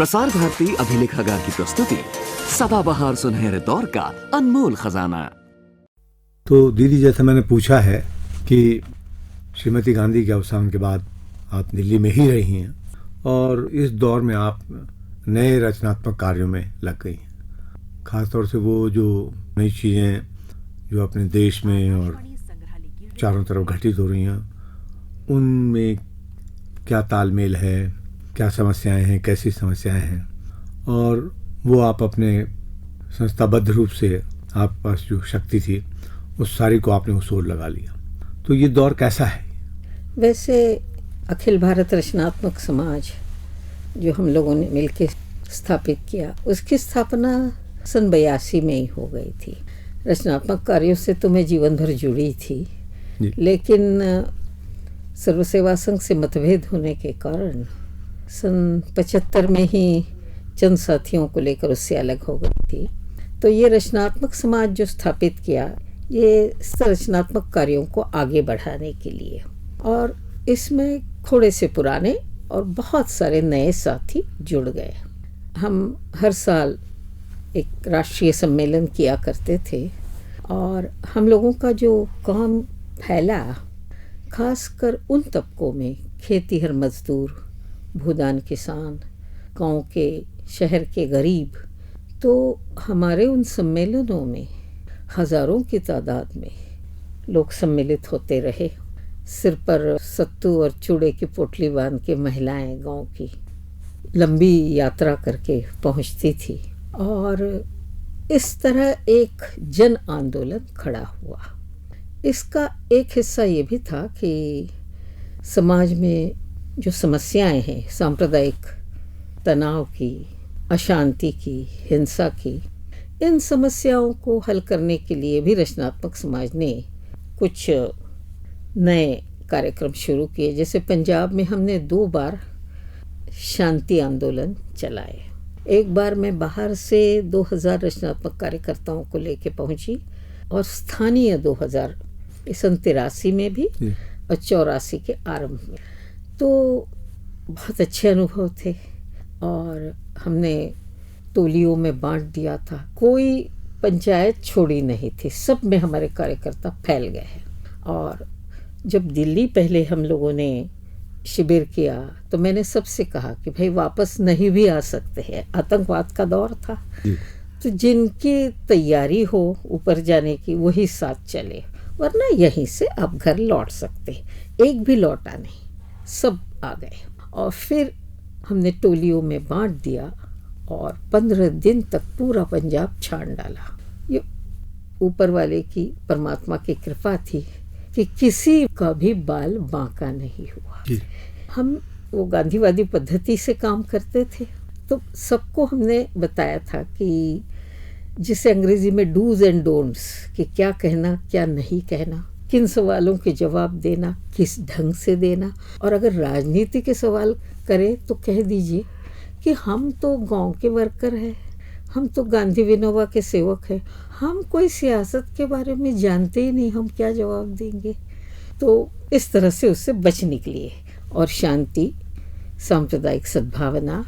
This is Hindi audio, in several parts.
प्रसार भारती अभिलेखागार की प्रस्तुति सदाबहार सुनहरे दौर का अनमोल खजाना। तो दीदी, जैसा मैंने पूछा है कि श्रीमती गांधी के अवसान के बाद आप दिल्ली में ही रही हैं और इस दौर में आप नए रचनात्मक कार्यों में लग गई हैं, खासतौर से वो जो नई चीज़ें जो अपने देश में और चारों तरफ घटित हो रही हैं, उनमें क्या तालमेल है, क्या समस्याएं हैं, कैसी समस्याएं हैं, और वो आप अपने संस्थाबद्ध रूप से आपके पास जो शक्ति थी उस सारी को आपने उस ओर लगा लिया। तो ये दौर कैसा है? वैसे अखिल भारत रचनात्मक समाज जो हम लोगों ने मिलकर स्थापित किया, उसकी स्थापना सन 82 में ही हो गई थी। रचनात्मक कार्यों से तो मैं जीवन भर जुड़ी थी, लेकिन सर्वसेवा संघ से मतभेद होने के कारण सन 75 में ही चंद साथियों को लेकर उससे अलग हो गई थी। तो ये रचनात्मक समाज जो स्थापित किया, ये रचनात्मक कार्यों को आगे बढ़ाने के लिए, और इसमें थोड़े से पुराने और बहुत सारे नए साथी जुड़ गए। हम हर साल एक राष्ट्रीय सम्मेलन किया करते थे और हम लोगों का जो काम फैला, खासकर उन तबकों में, खेतीहर मजदूर, भूदान किसान, गांव के, शहर के गरीब, तो हमारे उन सम्मेलनों में हज़ारों की तादाद में लोग सम्मिलित होते रहे। सिर पर सत्तू और चूड़े की पोटली बांध के महिलाएं गांव की लंबी यात्रा करके पहुंचती थी और इस तरह एक जन आंदोलन खड़ा हुआ। इसका एक हिस्सा ये भी था कि समाज में जो समस्याएं हैं, सांप्रदायिक तनाव की, अशांति की, हिंसा की, इन समस्याओं को हल करने के लिए भी रचनात्मक समाज ने कुछ नए कार्यक्रम शुरू किए। जैसे पंजाब में हमने 2 बार शांति आंदोलन चलाए। एक बार मैं बाहर से 2000 रचनात्मक कार्यकर्ताओं को लेके पहुंची और स्थानीय 2000 सन 83 में भी और 84 के आरंभ में। तो बहुत अच्छे अनुभव थे और हमने टोलियों में बांट दिया था, कोई पंचायत छोड़ी नहीं थी, सब में हमारे कार्यकर्ता फैल गए हैं। और जब दिल्ली पहले हम लोगों ने शिविर किया तो मैंने सबसे कहा कि भाई वापस नहीं भी आ सकते हैं, आतंकवाद का दौर था, तो जिनकी तैयारी हो ऊपर जाने की वही साथ चले, वरना यहीं से आप घर लौट सकते। एक भी लौटा नहीं, सब आ गए। और फिर हमने टोलियों में बांट दिया और 15 दिन तक पूरा पंजाब छान डाला। ये ऊपर वाले की, परमात्मा की कृपा थी कि किसी का भी बाल बांका नहीं हुआ। हम वो गांधीवादी पद्धति से काम करते थे, तो सबको हमने बताया था कि जिसे अंग्रेजी में डूज एंड डोंट्स, कि क्या कहना क्या नहीं कहना, किन सवालों के जवाब देना, किस ढंग से देना, और अगर राजनीति के सवाल करें तो कह दीजिए कि हम तो गांव के वर्कर हैं, हम तो गांधी विनोबा के सेवक हैं, हम कोई सियासत के बारे में जानते ही नहीं, हम क्या जवाब देंगे। तो इस तरह से उससे बच निकलिए और शांति, सांप्रदायिक सद्भावना,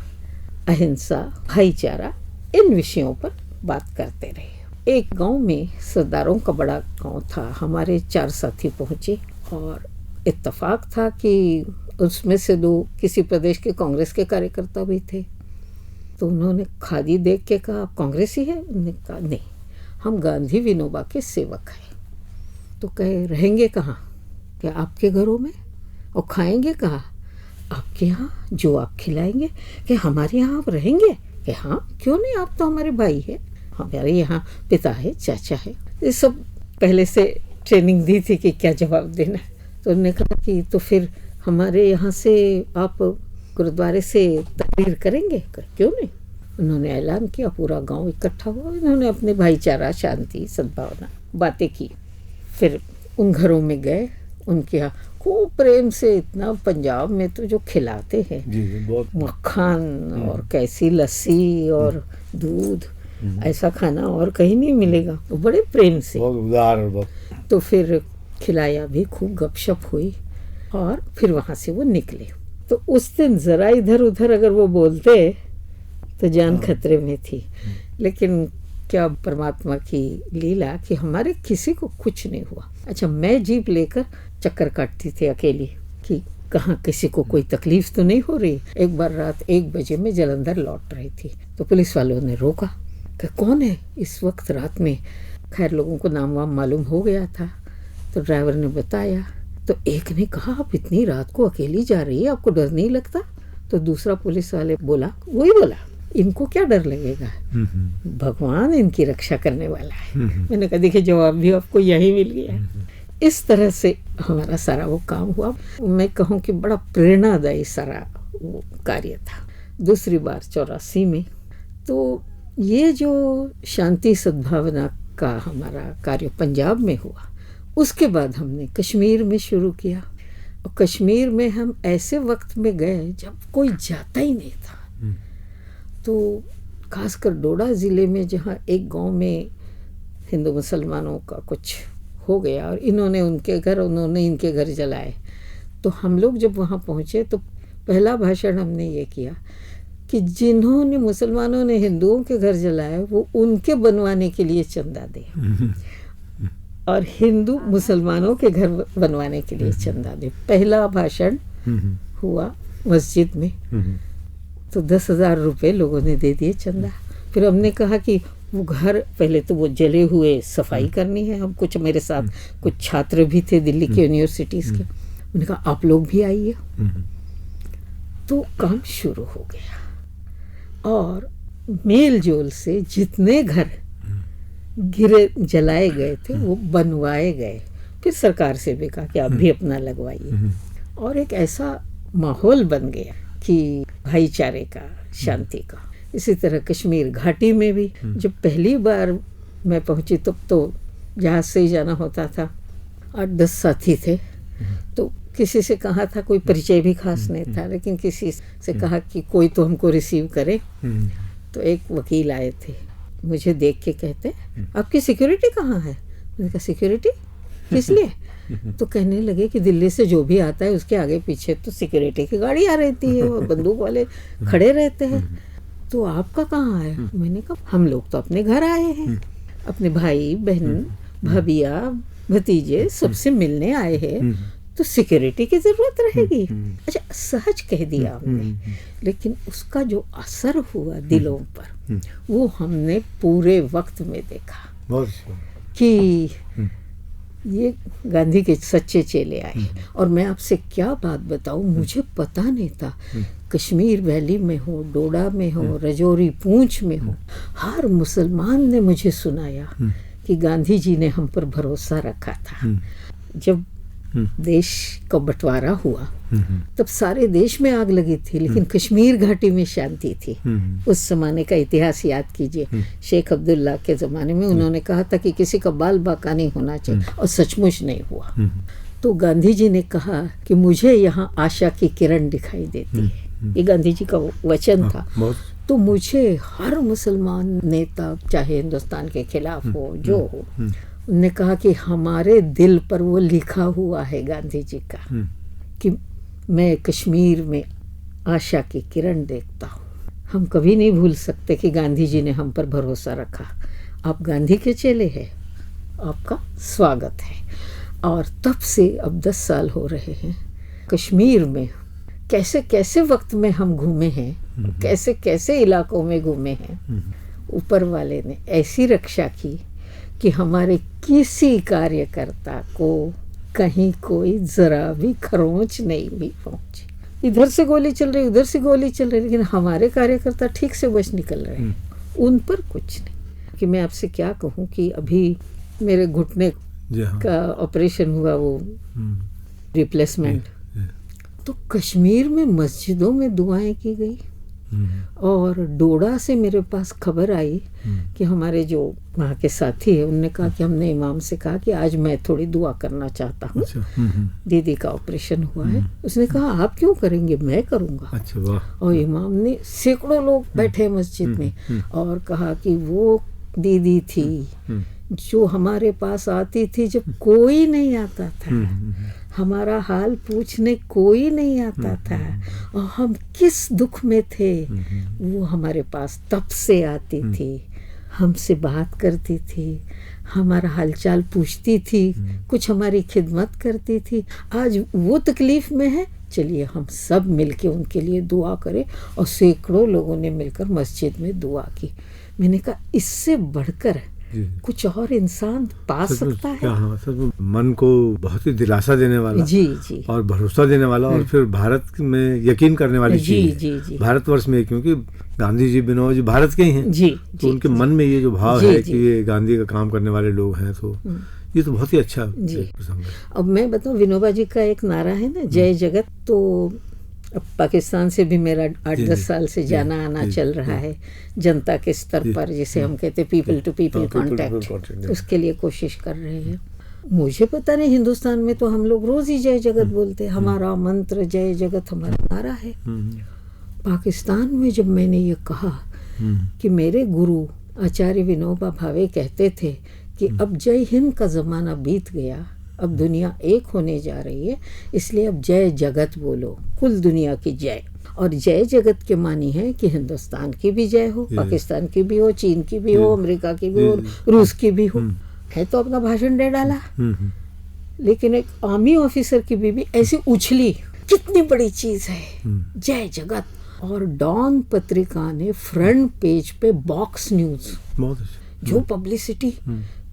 अहिंसा, भाईचारा, इन विषयों पर बात करते रहे। एक गांव में सरदारों का बड़ा गांव था, हमारे 4 साथी पहुंचे और इत्तेफाक था कि उसमें से 2 किसी प्रदेश के कांग्रेस के कार्यकर्ता भी थे। तो उन्होंने खादी देख के कहा, आप कांग्रेसी है? उन्होंने कहा नहीं, हम गांधी विनोबा के सेवक हैं। तो कहे, रहेंगे कहाँ? क्या आपके घरों में? और खाएंगे कहाँ? आपके यहाँ, जो आप खिलाएंगे। कि हमारे यहाँ आप रहेंगे? कि हाँ, क्यों नहीं, आप तो हमारे भाई है, हमारे यहाँ पिता है, चाचा है। ये सब पहले से ट्रेनिंग दी थी कि क्या जवाब देना। तो उन्होंने कहा कि तो फिर हमारे यहाँ से आप गुरुद्वारे से तकरीर करेंगे? क्यों नहीं। उन्होंने ऐलान किया, पूरा गांव इकट्ठा हुआ, उन्होंने अपने भाईचारा, शांति, सद्भावना बातें की। फिर उन घरों में गए, उनके यहाँ खूब प्रेम से, इतना पंजाब में तो जो खिलाते हैं, मक्खन और कैसी लस्सी और दूध, ऐसा खाना और कहीं नहीं मिलेगा, तो बड़े प्रेम से, बहुत उदार। तो फिर खिलाया भी, खूब गपशप हुई और फिर वहाँ से वो निकले। तो उस दिन ज़रा इधर उधर अगर वो बोलते तो जान खतरे में थी। लेकिन क्या परमात्मा की लीला कि हमारे किसी को कुछ नहीं हुआ। अच्छा, मैं जीप लेकर चक्कर काटती थी अकेली कि कहाँ किसी को कोई तकलीफ तो नहीं हो रही। एक बार रात 1 बजे में जलंधर लौट रही थी तो पुलिस वालों ने रोका कि कौन है इस वक्त रात में। खैर लोगों को नाम वाम मालूम हो गया था तो ड्राइवर ने बताया। तो एक ने कहा, आप इतनी रात को अकेली जा रही है, आपको डर नहीं लगता? तो दूसरा पुलिस वाले वही बोला, इनको क्या डर लगेगा, भगवान इनकी रक्षा करने वाला है। मैंने कहा देखिए जवाब भी आपको यही मिल गया। इस तरह से हमारा सारा वो काम हुआ। मैं कहूँ कि बड़ा प्रेरणादायी सारा वो कार्य था। दूसरी बार 84 में तो ये जो शांति सद्भावना का हमारा कार्य पंजाब में हुआ, उसके बाद हमने कश्मीर में शुरू किया। और कश्मीर में हम ऐसे वक्त में गए जब कोई जाता ही नहीं था। तो खासकर डोडा ज़िले में जहाँ एक गांव में हिंदू मुसलमानों का कुछ हो गया और इन्होंने इनके घर जलाए। तो हम लोग जब वहाँ पहुँचे तो पहला भाषण हमने ये किया कि जिन्होंने मुसलमानों ने हिंदुओं के घर जलाए वो उनके बनवाने के लिए चंदा दे और हिंदू मुसलमानों के घर बनवाने के लिए चंदा दे। पहला भाषण हुआ मस्जिद में तो 10,000 रुपये लोगों ने दे दिए चंदा। फिर हमने कहा कि वो घर पहले तो वो जले हुए सफाई करनी है। हम कुछ मेरे साथ कुछ छात्र भी थे दिल्ली के यूनिवर्सिटीज़ के। उन्होंने कहा आप लोग भी आइए। तो काम शुरू हो गया और मेल जोल से जितने घर जलाए गए थे वो बनवाए गए। फिर सरकार से भी कहा कि आप भी अपना लगवाइए और एक ऐसा माहौल बन गया कि भाईचारे का, शांति का। इसी तरह कश्मीर घाटी में भी जब पहली बार मैं पहुंची तब तो जहाज से ही जाना होता था। 8-10 साथी थे तो किसी से कहा था, कोई परिचय भी खास नहीं था, लेकिन किसी से कहा कि कोई तो हमको रिसीव करे। तो एक वकील आए थे, मुझे देख के कहते आपकी सिक्योरिटी कहाँ है? मैंने कहा सिक्योरिटी किस लिए? तो कहने लगे कि दिल्ली से जो भी आता है उसके आगे पीछे तो सिक्योरिटी की गाड़ी आ रहती है और बंदूक वाले खड़े रहते हैं। तो आपका कहाँ है? मैंने कहा हम लोग तो अपने घर आए हैं, अपने भाई बहन भाभिया भतीजे सबसे मिलने आए हैं, तो सिक्योरिटी की जरूरत रहेगी। अच्छा, सहज कह दिया हमने, लेकिन उसका जो असर हुआ दिलों पर वो हमने पूरे वक्त में देखा कि ये गांधी के सच्चे चेले आए। और मैं आपसे क्या बात बताऊं, मुझे पता नहीं था कश्मीर वैली में हो, डोडा में हो, रजौरी पूंछ में हो, हर मुसलमान ने मुझे सुनाया कि गांधी जी ने हम पर भरोसा रखा था। जब देश का बंटवारा हुआ तब सारे देश में आग लगी थी, लेकिन कश्मीर घाटी में शांति थी। उस जमाने का इतिहास याद कीजिए, शेख अब्दुल्ला के ज़माने में उन्होंने कहा था कि किसी का बाल बाका नहीं होना चाहिए, और सचमुच नहीं हुआ। तो गांधी जी ने कहा कि मुझे यहाँ आशा की किरण दिखाई देती है। ये गांधी जी का वचन था। तो मुझे हर मुसलमान नेता, चाहे हिंदुस्तान के खिलाफ हो जो हो, उन्होंने कहा कि हमारे दिल पर वो लिखा हुआ है गांधी जी का कि मैं कश्मीर में आशा की किरण देखता हूँ। हम कभी नहीं भूल सकते कि गांधी जी ने हम पर भरोसा रखा। आप गांधी के चेले हैं, आपका स्वागत है। और तब से अब 10 साल हो रहे हैं कश्मीर में कैसे कैसे वक्त में हम घूमे हैं, कैसे कैसे इलाकों में घूमे हैं। ऊपर वाले ने ऐसी रक्षा की कि हमारे किसी कार्यकर्ता को कहीं कोई जरा भी खरोंच नहीं भी पहुंची। इधर से गोली चल रही, उधर से गोली चल रही, लेकिन हमारे कार्यकर्ता ठीक से बच निकल रहे हैं, उन पर कुछ नहीं। कि मैं आपसे क्या कहूँ कि अभी मेरे घुटने का ऑपरेशन हुआ, वो रिप्लेसमेंट, तो कश्मीर में मस्जिदों में दुआएं की गई। और डोडा से मेरे पास खबर आई कि हमारे जो वहाँ के साथी है उनने कहा कि हमने इमाम से कहा कि आज मैं थोड़ी दुआ करना चाहता हूँ। दीदी का ऑपरेशन हुआ है। उसने कहा आप क्यों करेंगे, मैं करूँगा। अच्छा, वाह। और इमाम ने, सैकड़ों लोग बैठे मस्जिद में, और कहा कि वो दीदी थी जो हमारे पास आती थी जब कोई नहीं आता था, हमारा हाल पूछने कोई नहीं आता था, और हम किस दुख में थे वो हमारे पास तब से आती थी, हमसे बात करती थी, हमारा हालचाल पूछती थी, कुछ हमारी खिदमत करती थी। आज वो तकलीफ में है, चलिए हम सब मिलके उनके लिए दुआ करें। और सैकड़ों लोगों ने मिलकर मस्जिद में दुआ की। मैंने कहा इससे बढ़कर कुछ और इंसान पा सकता है? हाँ, सब मन को बहुत ही दिलासा देने वाला जी और भरोसा देने वाला और फिर भारत में यकीन करने वाली चीज है। भारतवर्ष में, क्योंकि गांधी जी विनोबा जी भारत के ही हैं, तो उनके मन में ये जो भाव है कि ये गांधी का काम करने वाले लोग हैं, तो ये तो बहुत ही अच्छा प्रसंग है। अब मैं बताऊं, विनोबा जी का एक नारा है ना, जय जगत। तो अब पाकिस्तान से भी मेरा 8-10 साल से जाना आना चल रहा है, जनता के स्तर पर, जिसे हम कहते हैं पीपल टू पीपल कांटेक्ट, उसके लिए कोशिश कर रहे हैं। मुझे पता नहीं, हिंदुस्तान में तो हम लोग रोज ही जय जगत बोलते हैं, हमारा मंत्र जय जगत हमारा नारा है। पाकिस्तान में जब मैंने ये कहा कि मेरे गुरु आचार्य विनोबा भावे कहते थे कि अब जय हिंद का ज़माना बीत गया, अब दुनिया एक होने जा रही है, इसलिए अब जय जगत बोलो, कुल दुनिया की जय। और जय जगत के मानी है कि हिंदुस्तान की भी जय हो, पाकिस्तान की भी हो, चीन की भी हो, अमेरिका की भी हो, रूस की भी हो। है तो अपना भाषण दे डाला, लेकिन एक आर्मी ऑफिसर की बीवी ऐसी उछली, कितनी बड़ी चीज है जय जगत। और डॉन पत्रिका ने फ्रंट पेज पे बॉक्स न्यूज, जो पब्लिसिटी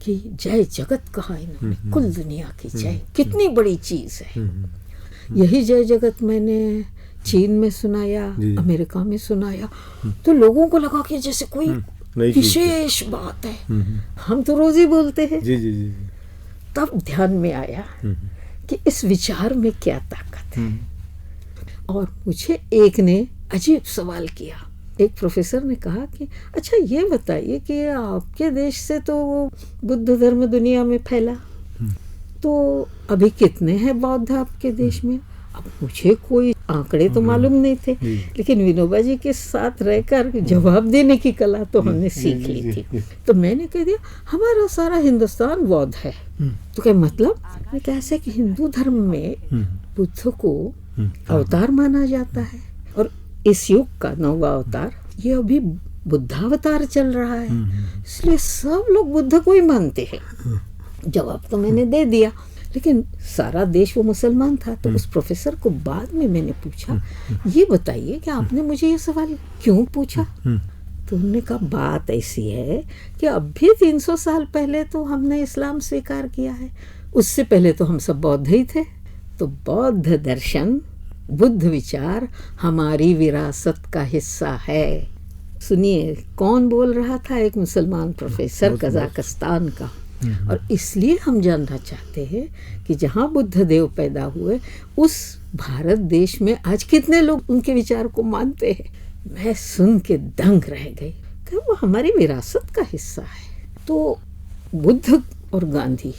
कि जय जगत कहा इन्होंने, कुल दुनिया की जय, कितनी बड़ी चीज है। यही जय जगत मैंने चीन में सुनाया, अमेरिका में सुनाया, तो लोगों को लगा कि जैसे कोई विशेष बात है। हम तो रोज ही बोलते हैं। तब ध्यान में आया कि इस विचार में क्या ताकत है। और मुझे एक ने अजीब सवाल किया, एक प्रोफेसर ने कहा कि अच्छा ये बताइए कि आपके देश से तो बुद्ध धर्म दुनिया में फैला, तो अभी कितने हैं बौद्ध आपके देश में? अब मुझे कोई आंकड़े तो मालूम नहीं थे, लेकिन विनोबा जी के साथ रहकर जवाब देने की कला तो हमने सीख ली थी। तो मैंने कह दिया हमारा सारा हिंदुस्तान बौद्ध है। तो क्या मतलब? मैं कैसे कि हिंदू धर्म में बुद्ध को अवतार माना जाता है, और इस युग का 9वां अवतार ये अभी बुद्धावतार चल रहा है, इसलिए सब लोग बुद्ध को ही मानते हैं। जवाब तो मैंने दे दिया, लेकिन सारा देश वो मुसलमान था। तो उस प्रोफेसर को बाद में मैंने पूछा, ये बताइए कि आपने मुझे ये सवाल क्यों पूछा? तो उन्होंने कहा बात ऐसी है कि अब भी 300 साल पहले तो हमने इस्लाम स्वीकार किया है, उससे पहले तो हम सब बौद्ध ही थे। तो बौद्ध दर्शन, बुद्ध विचार हमारी विरासत का हिस्सा है। सुनिए कौन बोल रहा था? एक मुसलमान प्रोफेसर कजाकिस्तान का। और इसलिए हम जानना चाहते हैं कि जहाँ बुद्ध देव पैदा हुए उस भारत देश में आज कितने लोग उनके विचार को मानते हैं। मैं सुन के दंग रह गई कि वो हमारी विरासत का हिस्सा है। तो बुद्ध और गांधी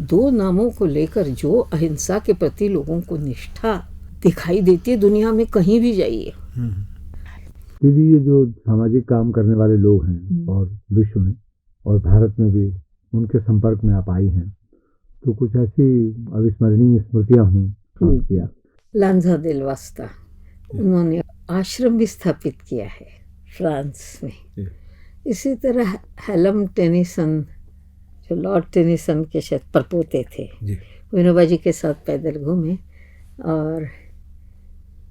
दो नामों को लेकर जो अहिंसा के प्रति लोगों को निष्ठा दिखाई देती है दुनिया में कहीं भी जाइए। दीदी, ये जो सामाजिक काम करने वाले लोग हैं और विश्व में और भारत में भी उनके संपर्क में आप आई हैं, तो कुछ ऐसी अविस्मरणीय स्मृतियां हों किया? लांझा दिल वास्ता, उन्होंने आश्रम भी स्थापित किया है फ्रांस में। इसी तरह हेलम टेनिसन, जो लॉर्ड टेनिसन के शायद परपोते थे, विनोबा जी के साथ पैदल घूमे। और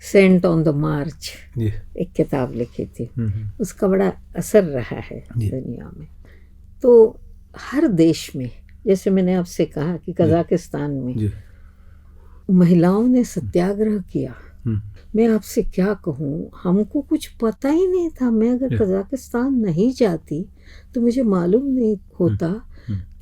सेंट ऑन द मार्च एक किताब लिखी थी, उसका बड़ा असर रहा है दुनिया में। तो हर देश में, जैसे मैंने आपसे कहा कि कजाकिस्तान में महिलाओं ने सत्याग्रह किया। मैं आपसे क्या कहूँ, हमको कुछ पता ही नहीं था। मैं अगर कजाकिस्तान नहीं जाती तो मुझे मालूम नहीं होता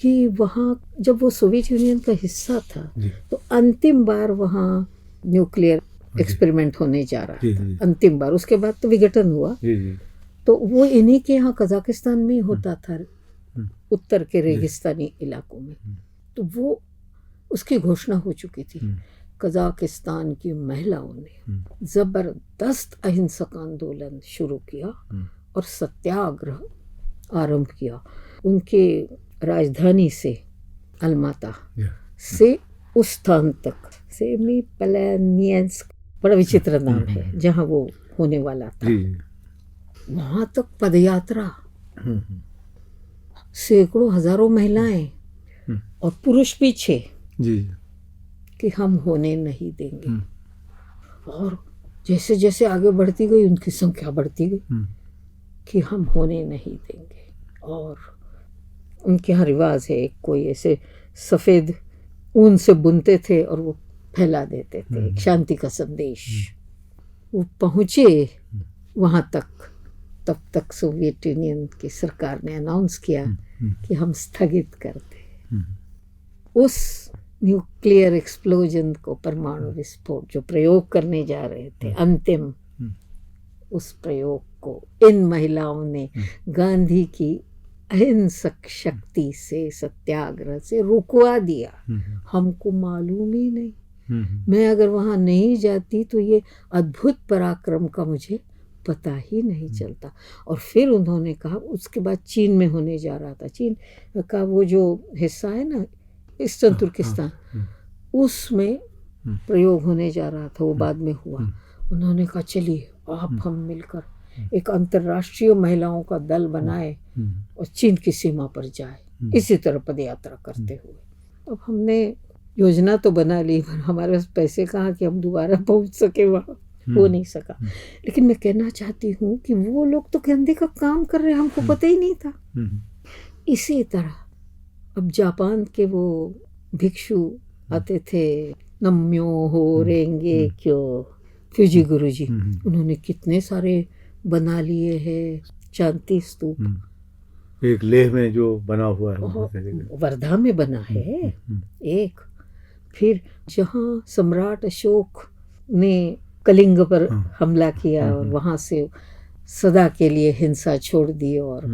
कि वहाँ जब वो सोवियत यूनियन का हिस्सा था तो अंतिम बार वहाँ न्यूक्लियर एक्सपेरिमेंट होने जा रहा था, अंतिम बार। उसके बाद तो विघटन हुआ। तो वो इन्हीं के यहाँ कजाकिस्तान में होता था, उत्तर के रेगिस्तानी इलाकों में। तो वो उसकी घोषणा हो चुकी थी। कजाकिस्तान की महिलाओं ने जबरदस्त अहिंसक आंदोलन शुरू किया और सत्याग्रह आरंभ किया। उनके राजधानी से अलमाता से उस स्थान तक, सेमी प्लेनियंस्क, बड़ा विचित्र नाम है, जहाँ वो होने वाला था, वहाँ तक पदयात्रा, सैकड़ों हजारों महिलाएं और पुरुष पीछे जी, कि हम होने नहीं देंगे। और जैसे जैसे आगे बढ़ती गई उनकी संख्या बढ़ती गई कि हम होने नहीं देंगे। और उनके यहाँ रिवाज है, कोई ऐसे सफ़ेद ऊन से बुनते थे और वो फैला देते थे, एक शांति का संदेश। वो पहुँचे वहाँ तक, तब तक सोवियत यूनियन की सरकार ने अनाउंस किया कि हम स्थगित करते हैं उस न्यूक्लियर एक्सप्लोजन को, परमाणु विस्फोट जो प्रयोग करने जा रहे थे अंतिम, उस प्रयोग को इन महिलाओं ने गांधी की अहिंसक शक्ति से, सत्याग्रह से रुकवा दिया। हमको मालूम ही नहीं, मैं अगर वहाँ नहीं जाती तो ये अद्भुत पराक्रम का मुझे पता ही नहीं चलता। और फिर उन्होंने कहा, उसके बाद चीन में होने जा रहा था, चीन का वो जो हिस्सा है ना ईस्टर्न तुर्किस्तान, उसमें प्रयोग होने जा रहा था, वो बाद में हुआ। उन्होंने कहा चलिए आप हम मिलकर एक अंतर्राष्ट्रीय महिलाओं का दल बनाए और चीन की सीमा पर जाए, इसी तरह पदयात्रा करते हुए। अब हमने योजना तो बना ली, पर हमारे पास पैसे कहाँ कि हम दोबारा पहुंच सके, वहाँ हो नहीं सका। लेकिन मैं कहना चाहती हूँ कि वो लोग तो गांधी का काम कर रहे हैं, हमको पता ही नहीं था। इसी तरह अब जापान के वो भिक्षु आते थे, नम्यो हो रेंगे क्यों, फ्यूजी गुरुजी, उन्होंने कितने सारे बना लिए हैं शांति स्तूप। एक लेह में जो बना हुआ है, वर्धा में बना है एक। फिर जहाँ सम्राट अशोक ने कलिंग पर हमला किया और वहाँ से सदा के लिए हिंसा छोड़ दी और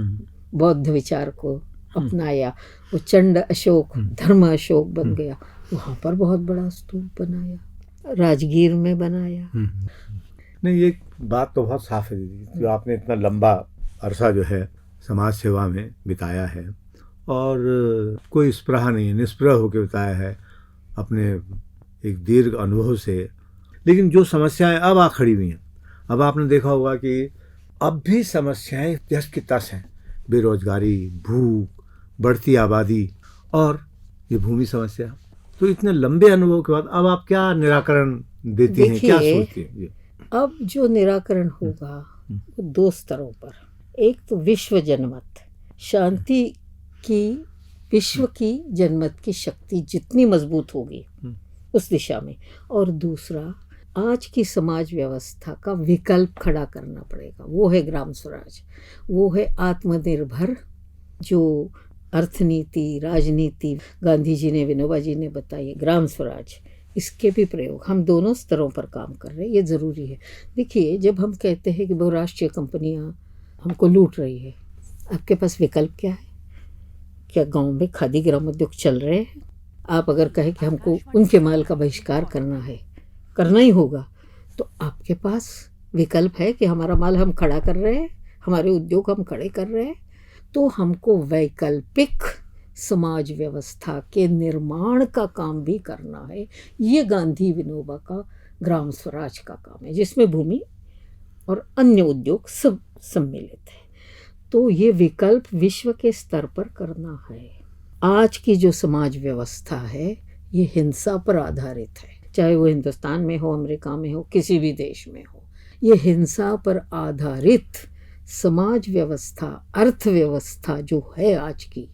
बौद्ध विचार को अपनाया, वो चंड अशोक, धर्म अशोक बन गया। वहाँ पर बहुत बड़ा स्तूप बनाया, राजगीर में बनाया। नहीं, ये बात तो बहुत साफ है दीदी, जो आपने इतना लंबा अरसा जो है समाज सेवा में बिताया है और कोई स्पृहा नहीं, निष्प्रह होकर बिताया है अपने एक दीर्घ अनुभव से। लेकिन जो समस्याएं अब आ खड़ी हुई हैं, अब आपने देखा होगा कि अब भी समस्याएं जस की तस हैं, बेरोजगारी, भूख, बढ़ती आबादी और ये भूमि समस्या। तो इतने लंबे अनुभव के बाद अब आप क्या निराकरण देती हैं, क्या सोचती हैं? अब जो निराकरण होगा वो दो स्तरों पर, एक तो विश्व जनमत, शांति की, विश्व की जनमत की शक्ति जितनी मजबूत होगी उस दिशा में, और दूसरा आज की समाज व्यवस्था का विकल्प खड़ा करना पड़ेगा। वो है ग्राम स्वराज, वो है आत्मनिर्भर जो अर्थनीति, राजनीति गांधी जी ने, विनोबा जी ने बताई, ग्राम स्वराज, इसके भी प्रयोग हम दोनों स्तरों पर काम कर रहे हैं, ये ज़रूरी है। देखिए, जब हम कहते हैं कि बहुराष्ट्रीय कंपनियां हमको लूट रही है, आपके पास विकल्प क्या है? क्या गांव में खादी ग्रामोद्योग चल रहे हैं? आप अगर कहें कि हमको उनके माल का बहिष्कार करना है, करना ही होगा, तो आपके पास विकल्प है कि हमारा माल हम खड़ा कर रहे हैं, हमारे उद्योग हम खड़े कर रहे हैं। तो हमको वैकल्पिक समाज व्यवस्था के निर्माण का काम भी करना है। ये गांधी विनोबा का ग्राम स्वराज का काम है, जिसमें भूमि और अन्य उद्योग सब सम्मिलित है। तो ये विकल्प विश्व के स्तर पर करना है। आज की जो समाज व्यवस्था है ये हिंसा पर आधारित है, चाहे वो हिंदुस्तान में हो, अमेरिका में हो, किसी भी देश में हो। ये हिंसा पर आधारित समाज व्यवस्था, अर्थव्यवस्था जो है आज की,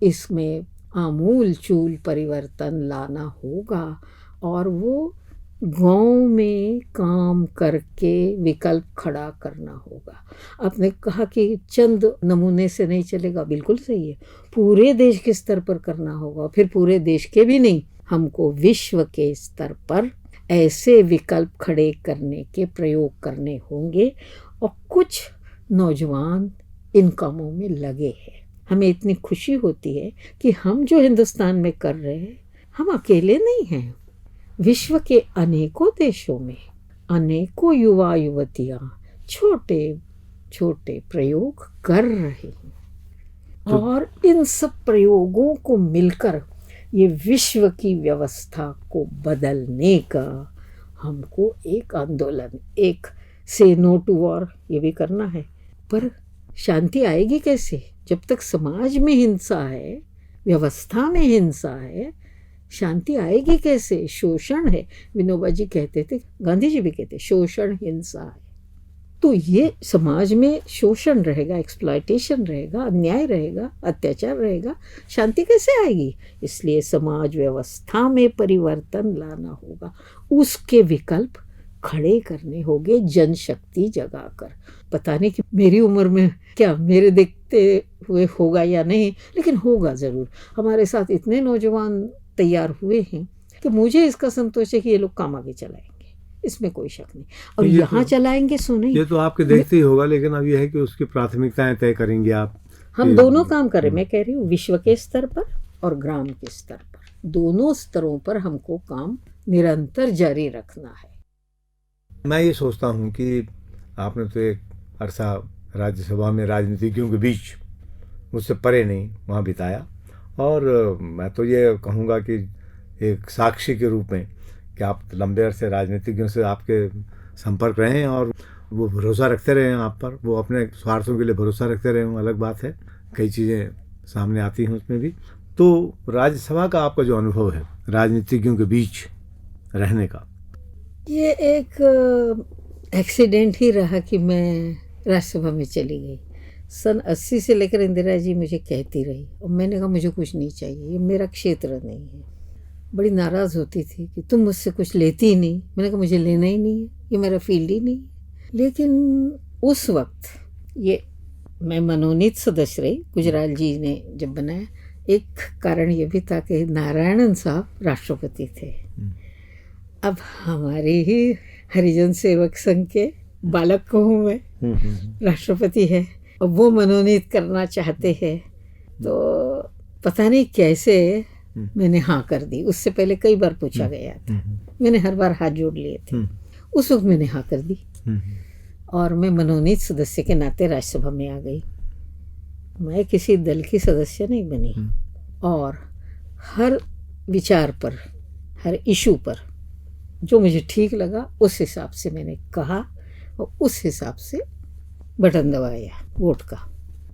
इसमें आमूल चूल परिवर्तन लाना होगा और वो गांव में काम करके विकल्प खड़ा करना होगा। आपने कहा कि चंद नमूने से नहीं चलेगा, बिल्कुल सही है, पूरे देश के स्तर पर करना होगा। फिर पूरे देश के भी नहीं, हमको विश्व के स्तर पर ऐसे विकल्प खड़े करने के प्रयोग करने होंगे। और कुछ नौजवान इन कामों में लगे हैं। हमें इतनी खुशी होती है कि हम जो हिंदुस्तान में कर रहे हैं, हम अकेले नहीं हैं। विश्व के अनेकों देशों में अनेकों युवा युवतियां छोटे छोटे प्रयोग कर रहे हैं। और इन सब प्रयोगों को मिलकर ये विश्व की व्यवस्था को बदलने का हमको एक आंदोलन, एक से नो टू वॉर, ये भी करना है। पर शांति आएगी कैसे जब तक समाज में हिंसा है, व्यवस्था में हिंसा है? शांति आएगी कैसे? शोषण है। विनोबा जी कहते थे, गांधी जी भी कहते, शोषण हिंसा है। तो ये समाज में शोषण रहेगा, एक्सप्लॉयटेशन रहेगा, अन्याय रहेगा, अत्याचार रहेगा, शांति कैसे आएगी? इसलिए समाज व्यवस्था में परिवर्तन लाना होगा, उसके विकल्प खड़े करने होंगे जनशक्ति जगाकर। पता नहीं कि मेरी उम्र में क्या मेरे देखते हुए होगा या नहीं, लेकिन होगा ज़रूर। हमारे साथ इतने नौजवान तैयार हुए हैं कि मुझे इसका संतोष है कि ये लोग काम आगे चलाएंगे, इसमें कोई शक नहीं। और यहाँ चलाएंगे सो नहीं, ये तो आपके देखते ही होगा, लेकिन अब यह है कि उसकी प्राथमिकताएं तय करेंगे आप। हम दोनों काम करें। मैं कह रही हूँ विश्व के स्तर पर और ग्राम के स्तर पर, दोनों स्तरों पर हमको काम निरंतर जारी रखना है। मैं ये सोचता हूँ कि आपने तो एक अरसा राज्यसभा में राजनीतिज्ञों के बीच, मुझसे परे नहीं, वहाँ बिताया, और मैं तो ये कहूँगा कि एक साक्षी के रूप में कि आप लंबे अरसे राजनीतिज्ञों से आपके संपर्क रहे हैं और वो भरोसा रखते रहे हैं आप पर, वो अपने स्वार्थों के लिए भरोसा रखते रहे हों, अलग बात है, कई चीज़ें सामने आती हैं उसमें भी। तो राज्यसभा का आपका जो अनुभव है राजनीतिज्ञों के बीच रहने का, ये एक एक्सीडेंट ही रहा कि मैं राज्यसभा में चली गई। सन 80 से लेकर इंदिरा जी मुझे कहती रही, और मैंने कहा मुझे कुछ नहीं चाहिए, ये मेरा क्षेत्र नहीं है। बड़ी नाराज़ होती थी कि तुम मुझसे कुछ लेती ही नहीं। मैंने कहा मुझे लेना ही नहीं है, ये मेरा फील्ड ही नहीं है। लेकिन उस वक्त ये मैं मनोनीत सदस्य रही, गुजराल जी ने जब बनाया। एक कारण ये भी था कि नारायणन साहब राष्ट्रपति थे। अब हमारे ही हरिजन सेवक संघ के बालक को हूँ मैं, राष्ट्रपति है, और वो मनोनीत करना चाहते हैं, तो पता नहीं कैसे मैंने हाँ कर दी। उससे पहले कई बार पूछा गया था, मैंने हर बार हाथ जोड़ लिए थे। उस वक्त मैंने हाँ कर दी और मैं मनोनीत सदस्य के नाते राज्यसभा में आ गई। मैं किसी दल की सदस्य नहीं बनी, और हर विचार पर, हर इशू पर जो मुझे ठीक लगा उस हिसाब से मैंने कहा, और उस हिसाब से बटन दबाया वोट का।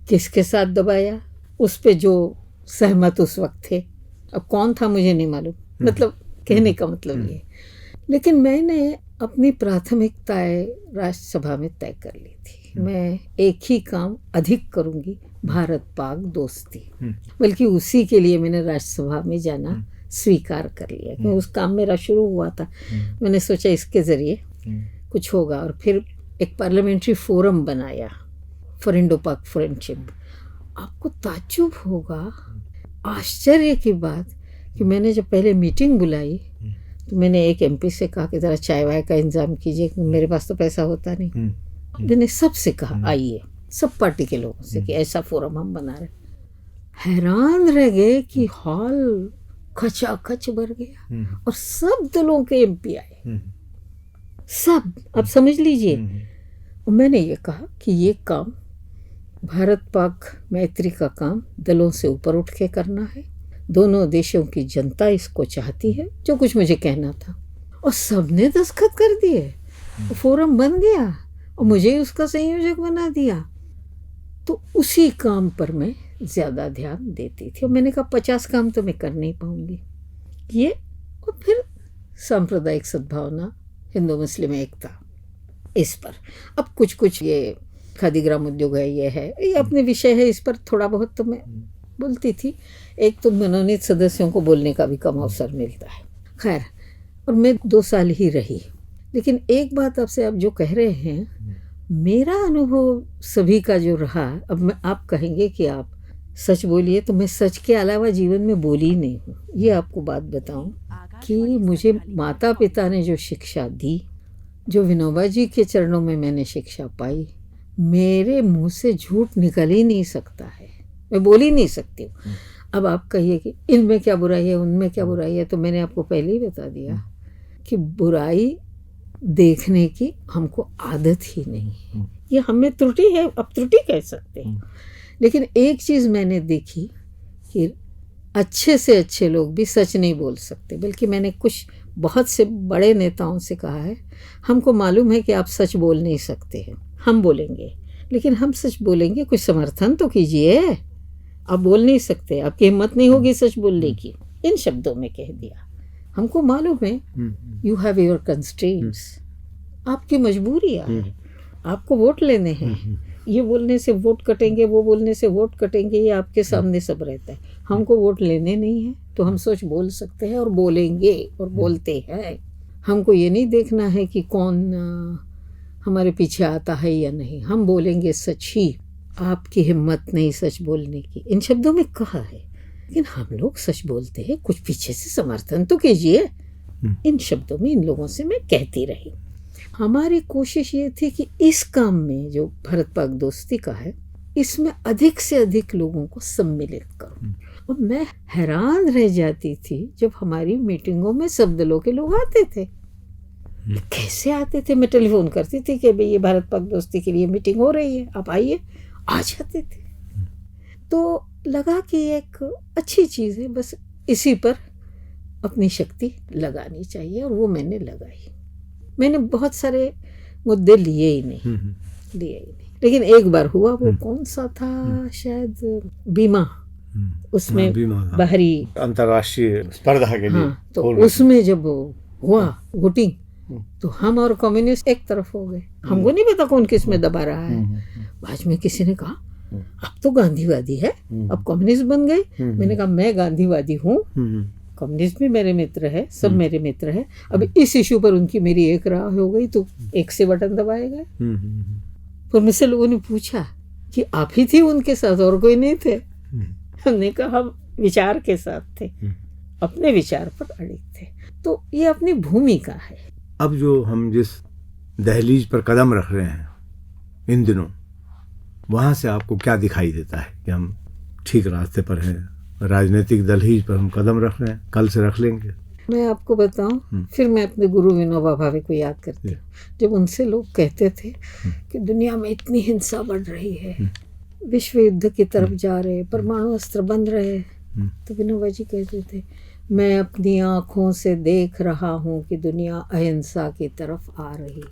किसके साथ दबाया, उस पे जो सहमत उस वक्त थे। अब कौन था मुझे नहीं मालूम, मतलब कहने का मतलब ये। लेकिन मैंने अपनी प्राथमिकताएं राज्यसभा में तय कर ली थी। मैं एक ही काम अधिक करूंगी, भारत पाक दोस्ती, बल्कि उसी के लिए मैंने राज्यसभा में जाना स्वीकार कर लिया कि उस काम मेरा शुरू हुआ था। मैंने सोचा इसके ज़रिए कुछ होगा, और फिर एक पार्लियामेंट्री फोरम बनाया फॉर इंडो पाक फ्रेंडशिप। आपको ताज्जुब होगा, आश्चर्य की बात, कि मैंने जब पहले मीटिंग बुलाई तो मैंने एक एमपी से कहा कि ज़रा चाय वाय का इंतज़ाम कीजिए, मेरे पास तो पैसा होता नहीं। मैंने सबसे कहा आइए, सब पार्टी के लोगों से, कि ऐसा फोरम हम बना रहे। हैरान रह गए कि हॉल खचाखच भर गया और सब दलों के एमपी आए, सब। अब समझ लीजिए। और मैंने ये कहा कि ये काम, भारत पाक मैत्री का काम दलों से ऊपर उठ के करना है। दोनों देशों की जनता इसको चाहती है, जो कुछ मुझे कहना था। और सबने दस्तखत कर दिए, फोरम बन गया और मुझे उसका संयोजक बना दिया। तो उसी काम पर मैं ज़्यादा ध्यान देती थी। और मैंने कहा 50 काम तो मैं कर नहीं पाऊंगी ये। और फिर सांप्रदायिक सद्भावना, हिंदू मुस्लिम एकता, इस पर अब कुछ कुछ ये खादी ग्राम उद्योग है, ये है, ये अपने विषय है, इस पर थोड़ा बहुत तो मैं बोलती थी। एक तो मनोनीत सदस्यों को बोलने का भी कम अवसर मिलता है। खैर, और मैं 2 साल ही रही। लेकिन एक बात आपसे, आप जो कह रहे हैं, मेरा अनुभव सभी का जो रहा, अब मैं, आप कहेंगे कि आप सच बोलिए, तो मैं सच के अलावा जीवन में बोली नहीं हूँ। ये आपको बात बताऊँ कि मुझे माता पिता ने जो शिक्षा दी, जो विनोबा जी के चरणों में मैंने शिक्षा पाई, मेरे मुंह से झूठ निकल ही नहीं सकता है, मैं बोल ही नहीं सकती हूँ। अब आप कहिए कि इनमें क्या बुराई है, उनमें क्या बुराई है, तो मैंने आपको पहले ही बता दिया कि बुराई देखने की हमको आदत ही नहीं है। ये हमें त्रुटि है, अब त्रुटि कह सकते हैं, लेकिन एक चीज़ मैंने देखी कि अच्छे से अच्छे लोग भी सच नहीं बोल सकते, बल्कि मैंने कुछ बहुत से बड़े नेताओं से कहा है, हमको मालूम है कि आप सच बोल नहीं सकते हैं, हम बोलेंगे, लेकिन हम सच बोलेंगे, कुछ समर्थन तो कीजिए। आप बोल नहीं सकते, आपकी हिम्मत नहीं होगी सच बोलने की। इन शब्दों में कह दिया। हमको मालूम है यू हैव योर कंस्ट्रेंट्स, आपकी मजबूरियाँ हैं, आपको वोट लेने हैं, ये बोलने से वोट कटेंगे, वो बोलने से वोट कटेंगे, ये आपके सामने सब रहता है। हमको वोट लेने नहीं है तो हम सच बोल सकते हैं और बोलेंगे और बोलते हैं। हमको ये नहीं देखना है कि कौन हमारे पीछे आता है या नहीं, हम बोलेंगे सच ही। आपकी हिम्मत नहीं सच बोलने की, इन शब्दों में कहा है, लेकिन हम लोग सच बोलते हैं, कुछ पीछे से समर्थन तो कीजिए। इन शब्दों में इन लोगों से मैं कहती रही। हमारी कोशिश ये थी कि इस काम में जो भारत पाक दोस्ती का है, इसमें अधिक से अधिक लोगों को सम्मिलित करूं। और मैं हैरान रह जाती थी जब हमारी मीटिंगों में सब दलों के लोग आते थे। कैसे आते थे? मैं टेलीफोन करती थी कि भाई ये भारत पाक दोस्ती के लिए मीटिंग हो रही है, आप आइए। आ जाते थे। तो लगा कि एक अच्छी चीज़ है, बस इसी पर अपनी शक्ति लगानी चाहिए, और वो मैंने लगाई। मैंने बहुत सारे मुद्दे लिए ही नहीं। लेकिन एक बार हुआ, वो कौन सा था, शायद बीमा, उसमें बाहरी अंतर्राष्ट्रीय स्पर्धा के लिए। हाँ, तो उसमें जब हुआ वोटिंग, तो हम और कम्युनिस्ट एक तरफ हो गए। हमको नहीं पता कौन किस में दबा रहा है। बाद में किसी ने कहा अब तो गांधीवादी है, अब कम्युनिस्ट बन गए। मैंने कहा मैं गांधीवादी हूँ, कम्युनिस्ट भी मेरे मित्र है, सब मेरे मित्र है। अब इस इशू पर उनकी मेरी एक राय हो गई तो एक से बटन दबाए गए। फिर मुझसे लोगों ने पूछा कि आप ही थी उनके साथ, और कोई नहीं थे? हमने कहा हम विचार के साथ थे, अपने विचार पर अड़िग थे। तो ये अपनी भूमिका है। अब जो हम जिस दहलीज पर कदम रख रहे हैं इन दिनों, वहाँ से आपको क्या दिखाई देता है कि हम ठीक रास्ते पर हैं? राजनीतिक दहलीज पर हम कदम रख रहे हैं, कल से रख लेंगे। मैं आपको बताऊं, फिर मैं अपने गुरु विनोबा भावे को याद करती हूँ। जब उनसे लोग कहते थे कि दुनिया में इतनी हिंसा बढ़ रही है, विश्व युद्ध की तरफ जा रहे, परमाणु अस्त्र बन रहे, तो विनोबा जी कहते थे मैं अपनी आँखों से देख रहा हूँ कि दुनिया अहिंसा की तरफ आ रही।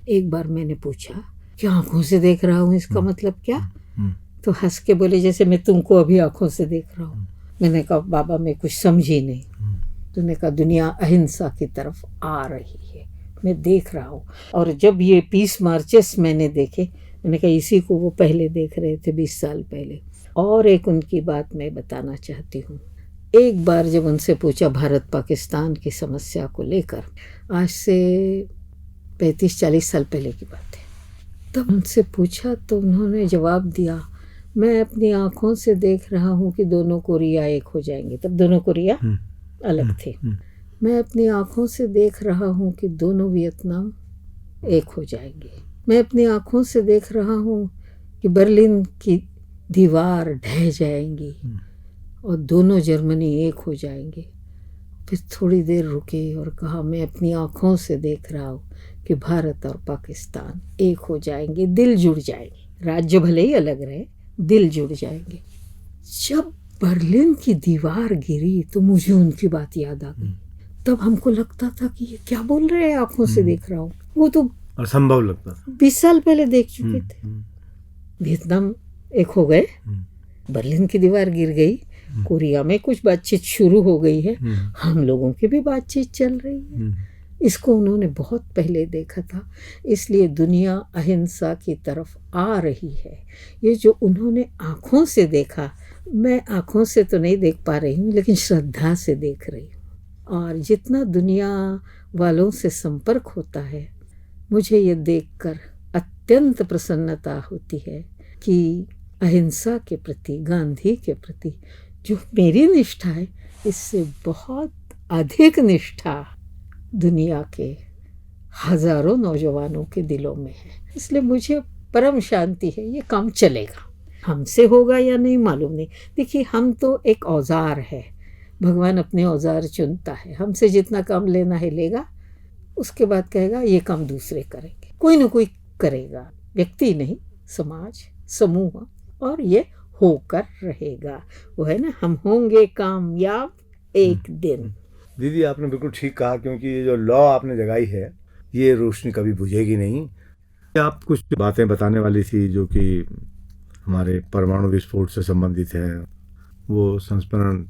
एक बार मैंने पूछा कि आँखों से देख रहा हूँ, इसका मतलब क्या? तो हंस के बोले जैसे मैं तुमको अभी आँखों से देख रहा हूँ। मैंने कहा बाबा मैं कुछ समझी नहीं। तूने कहा दुनिया अहिंसा की तरफ आ रही है, मैं देख रहा हूँ। और जब ये पीस मार्चेस मैंने देखे, मैंने कहा इसी को वो पहले देख रहे थे 20 साल पहले। और एक उनकी बात मैं बताना चाहती हूँ। एक बार जब उनसे पूछा भारत पाकिस्तान की समस्या को लेकर, आज से 35-40 साल पहले की बात है, तब उनसे पूछा तो उन्होंने जवाब दिया मैं अपनी आँखों से देख रहा हूँ कि दोनों कोरिया एक हो जाएंगे। तब दोनों कोरिया अलग थे। मैं अपनी आँखों से देख रहा हूँ कि दोनों वियतनाम एक हो जाएंगे। मैं अपनी आँखों से देख रहा हूँ कि बर्लिन की दीवार ढह जाएंगी और दोनों जर्मनी एक हो जाएंगे। फिर थोड़ी देर रुके और कहा मैं अपनी आँखों से देख रहा हूँ कि भारत और पाकिस्तान एक हो जाएंगे, दिल जुड़ जाएंगे। राज्य भले ही अलग रहे, दिल जुड़ जाएंगे। जब बर्लिन की दीवार गिरी तो मुझे उनकी बात याद आ गई। तब हमको लगता था कि ये क्या बोल रहे हैं, आँखों से देख रहा हूँ। वो तो असंभव लगता था। 20 साल पहले देख चुके थे। वियतनाम एक हो गए, बर्लिन की दीवार गिर गई, कोरिया में कुछ बातचीत शुरू हो गई है, हम लोगों की भी बातचीत चल रही है। इसको उन्होंने बहुत पहले देखा था। इसलिए दुनिया अहिंसा की तरफ आ रही है। ये जो उन्होंने आँखों से देखा, मैं आँखों से तो नहीं देख पा रही हूँ, लेकिन श्रद्धा से देख रही हूँ। और जितना दुनिया वालों से संपर्क होता है, मुझे ये देखकर अत्यंत प्रसन्नता होती है कि अहिंसा के प्रति, गांधी के प्रति जो मेरी निष्ठा है, इससे बहुत अधिक निष्ठा दुनिया के हजारों नौजवानों के दिलों में है। इसलिए मुझे परम शांति है। ये काम चलेगा, हमसे होगा या नहीं मालूम नहीं। देखिए हम तो एक औजार है, भगवान अपने औजार चुनता है। हमसे जितना काम लेना है लेगा, उसके बाद कहेगा ये काम दूसरे करेंगे। कोई ना कोई करेगा, व्यक्ति नहीं, समाज, समूह और ये होकर रहेगा। वो है ना, हम होंगे कामयाब एक दिन। दीदी आपने बिल्कुल ठीक कहा, क्योंकि ये जो लॉ आपने जगाई है ये रोशनी कभी बुझेगी नहीं। आप कुछ बातें बताने वाली थी जो कि हमारे परमाणु विस्फोट से संबंधित है, वो संस्मरण।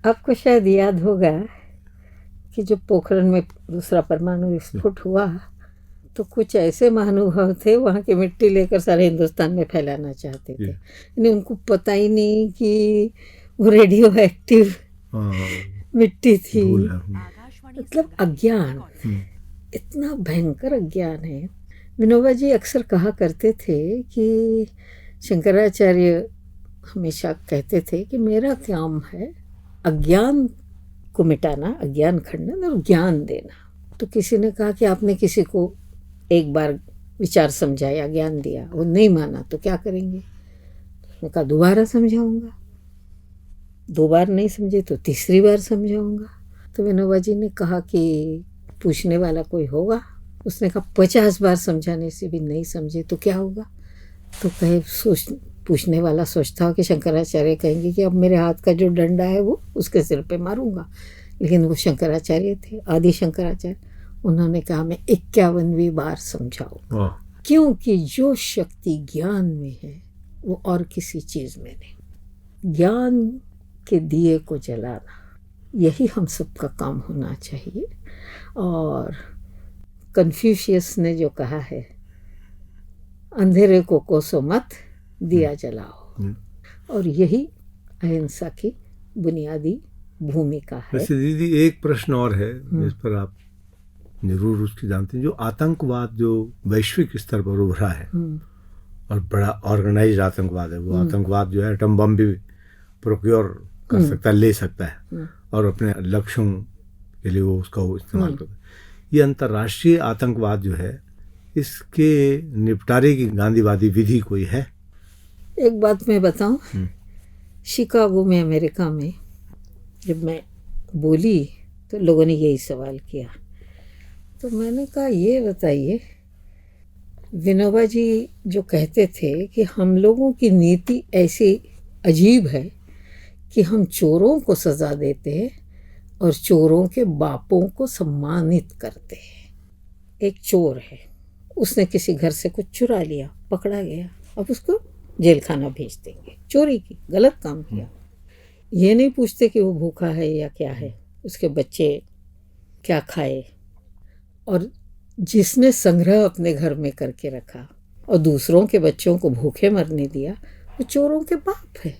आपको शायद याद होगा कि जब पोखरण में दूसरा परमाणु विस्फोट हुआ तो कुछ ऐसे महानुभाव थे वहाँ की मिट्टी लेकर सारे हिंदुस्तान में फैलाना चाहते थे, यानी उनको पता ही नहीं कि वो रेडियो एक्टिव मिट्टी थी। मतलब अज्ञान, इतना भयंकर अज्ञान है। विनोबा जी अक्सर कहा करते थे कि शंकराचार्य हमेशा कहते थे कि मेरा काम है अज्ञान को मिटाना, अज्ञान खंडन और ज्ञान देना। तो किसी ने कहा कि आपने किसी को एक बार विचार समझाया, ज्ञान दिया, वो नहीं माना तो क्या करेंगे? उसने कहा दोबारा समझाऊंगा। 2 बार नहीं समझे तो तीसरी बार समझाऊंगा। तो विनोबा जी ने कहा कि पूछने वाला कोई होगा? उसने कहा 50 बार समझाने से भी नहीं समझे तो क्या होगा? तो कहे पूछने वाला सोचता हो कि शंकराचार्य कहेंगे कि अब मेरे हाथ का जो डंडा है वो उसके सिर पे मारूंगा। लेकिन वो शंकराचार्य थे, आदि शंकराचार्य। उन्होंने कहा मैं 51वीं बार समझाऊंगा, क्योंकि जो शक्ति ज्ञान में है वो और किसी चीज में नहीं। ज्ञान के दिए को जलाना, यही हम सबका काम होना चाहिए। और कन्फ्यूशियस ने जो कहा है, अंधेरे को कोसो मत, दिया जलाओ, और यही अहिंसा की बुनियादी भूमिका है। वैसे दीदी एक प्रश्न और है जिस पर आप जरूर उसकी जानते हैं, जो आतंकवाद जो वैश्विक स्तर पर उभरा है और बड़ा ऑर्गेनाइज्ड आतंकवाद है, वो आतंकवाद जो है एटम बम भी प्रोक्योर कर सकता है, ले सकता है और अपने लक्ष्यों के लिए वो उसका इस्तेमाल करता है। ये अंतर्राष्ट्रीय आतंकवाद जो है, इसके निपटारे की गांधीवादी विधि कोई है? एक बात मैं बताऊं, शिकागो में अमेरिका में जब मैं बोली तो लोगों ने यही सवाल किया। तो मैंने कहा ये बताइए, विनोबा जी जो कहते थे कि हम लोगों की नीति ऐसी अजीब है कि हम चोरों को सज़ा देते हैं और चोरों के बापों को सम्मानित करते हैं। एक चोर है, उसने किसी घर से कुछ चुरा लिया, पकड़ा गया, अब उसको जेल खाना भेज देंगे, चोरी की, गलत काम किया। ये नहीं पूछते कि वो भूखा है या क्या है, उसके बच्चे क्या खाए। और जिसने संग्रह अपने घर में करके रखा और दूसरों के बच्चों को भूखे मरने दिया, वो चोरों के बाप है।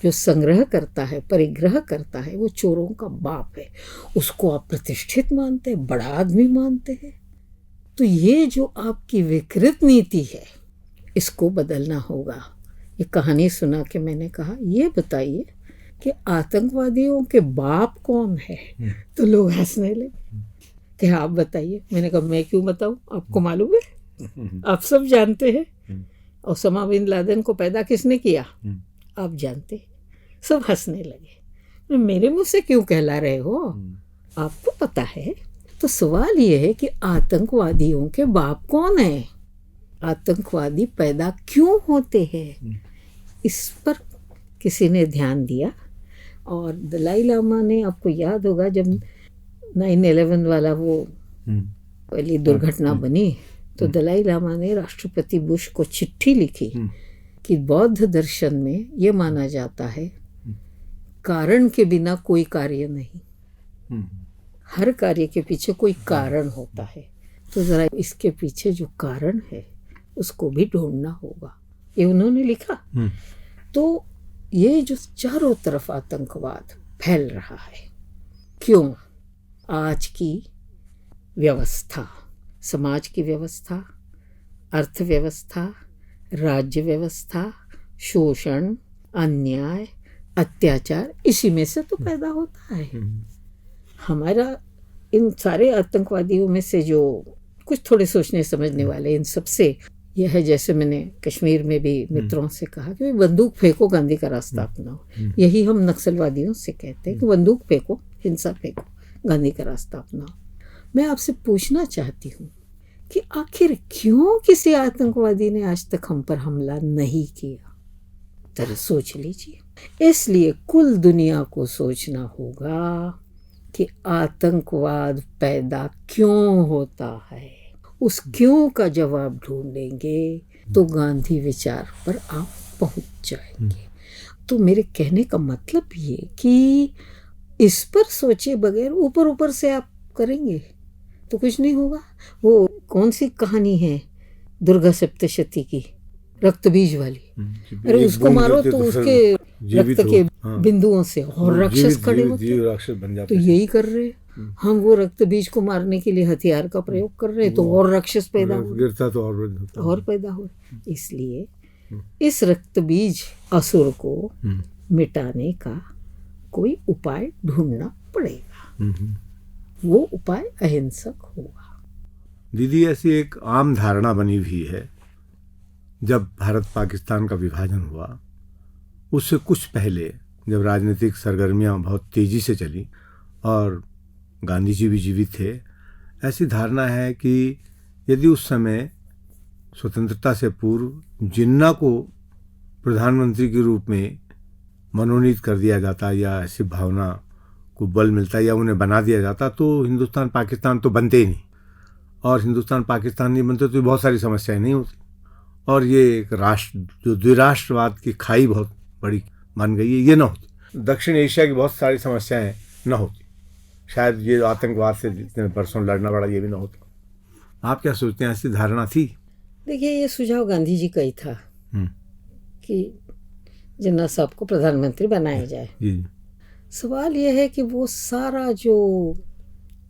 जो संग्रह करता है, परिग्रह करता है, वो चोरों का बाप है। उसको आप प्रतिष्ठित मानते हैं, बड़ा आदमी मानते हैं। तो ये जो आपकी विकृत नीति है, इसको बदलना होगा। ये कहानी सुना के मैंने कहा ये बताइए कि आतंकवादियों के बाप कौन है? तो लोग हंसने लगे कि आप बताइए। मैंने कहा मैं क्यों बताऊं, आपको मालूम है, आप सब जानते हैं। ओसामा बिन लादेन को पैदा किसने किया, आप जानते हैं। सब हंसने लगे। मेरे मुंह से क्यों कहला रहे हो, आपको पता है। तो सवाल ये है कि आतंकवादियों के बाप कौन है, आतंकवादी पैदा क्यों होते हैं, इस पर किसी ने ध्यान दिया। और दलाई लामा ने, आपको याद होगा जब 9/11 वाला वो पहली दुर्घटना बनी, तो दलाई लामा ने राष्ट्रपति बुश को चिट्ठी लिखी कि बौद्ध दर्शन में ये माना जाता है कारण के बिना कोई कार्य नहीं, हर कार्य के पीछे कोई कारण होता है। तो जरा इसके पीछे जो कारण है उसको भी ढूंढना होगा, ये उन्होंने लिखा। तो ये जो चारों तरफ आतंकवाद फैल रहा है, क्यों? आज की व्यवस्था, समाज की व्यवस्था, अर्थव्यवस्था, राज्य व्यवस्था, शोषण, अन्याय, अत्याचार, इसी में से तो पैदा होता है। हमारा इन सारे आतंकवादियों में से जो कुछ थोड़े सोचने समझने वाले, इन सबसे यह है, जैसे मैंने कश्मीर में भी मित्रों से कहा कि बंदूक फेंको, गांधी का रास्ता अपनाओ। यही हम नक्सलवादियों से कहते हैं कि बंदूक फेंको, हिंसा फेंको, गांधी का रास्ता अपनाओ। मैं आपसे पूछना चाहती हूँ कि आखिर क्यों किसी आतंकवादी ने आज तक हम पर हमला नहीं किया? तरह सोच लीजिए। इसलिए कुल दुनिया को सोचना होगा कि आतंकवाद पैदा क्यों होता है। उस क्यों का जवाब ढूंढेंगे तो गांधी विचार पर आप पहुंच जाएंगे। तो मेरे कहने का मतलब ये कि इस पर सोचे बगैर ऊपर ऊपर से आप करेंगे तो कुछ नहीं होगा। वो कौन सी कहानी है दुर्गा सप्तशती की, रक्त बीज वाली, अरे उसको मारो तो उसके रक्त के बिंदुओं से और राक्षस खड़े होते हैं। तो यही कर रहे हैं हम, वो रक्त बीज को मारने के लिए हथियार का प्रयोग कर रहे हैं तो और राक्षस पैदा हो, गिरता तो और पैदा हो। इसलिए इस रक्त बीज असुर को मिटाने का कोई उपाय ढूंढना पड़ेगा। वो उपाय अहिंसक होगा। दीदी, ऐसी एक आम धारणा बनी हुई है, जब भारत पाकिस्तान का विभाजन हुआ उससे कुछ पहले जब राजनीतिक सरगर्मियां बहुत तेजी से चली और गांधी जी भी जीवित थे, ऐसी धारणा है कि यदि उस समय स्वतंत्रता से पूर्व जिन्ना को प्रधानमंत्री के रूप में मनोनीत कर दिया जाता या ऐसी भावना को बल मिलता या उन्हें बना दिया जाता तो हिंदुस्तान पाकिस्तान तो बनते ही नहीं, और हिंदुस्तान पाकिस्तान नहीं बनते तो बहुत सारी समस्याएं नहीं होती, और ये एक राष्ट्र जो द्विराष्ट्रवाद की खाई बहुत बड़ी बन गई है, ये ना होती। दक्षिण एशिया की बहुत सारी समस्याएं ना होती, शायद ये आतंकवाद से जितने बरसों लड़ना पड़ा ये भी ना होता। आप क्या सोचते हैं, ऐसी धारणा थी? देखिए, ये सुझाव गांधी जी का ही था कि जिन्ना साहब को प्रधानमंत्री बनाया जाए। सवाल यह है कि वो सारा जो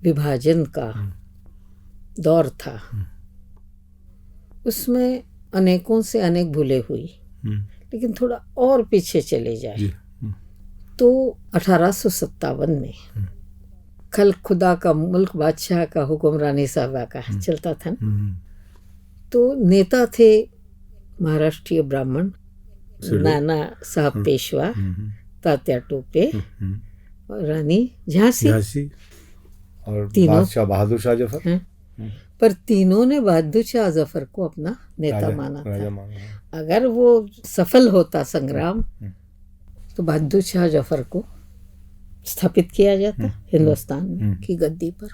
विभाजन का दौर था उसमें अनेकों से अनेक भूले हुई, लेकिन थोड़ा और पीछे चले जाए तो 1857 में खल खुदा का मुल्क बादशाह का हुक्मरानी साहबा का चलता था। तो नेता थे महाराष्ट्रीय ब्राह्मण नाना साहब पेशवा, तात्या टोपे और रानी झांसी और तीनों बादशाह बहादुर शाह जफर। पर तीनों ने बहादुर शाह जफर को अपना नेता माना था। अगर वो सफल होता संग्राम तो बहादुर शाह जफर को स्थापित किया जाता हिंदुस्तान में की गद्दी पर।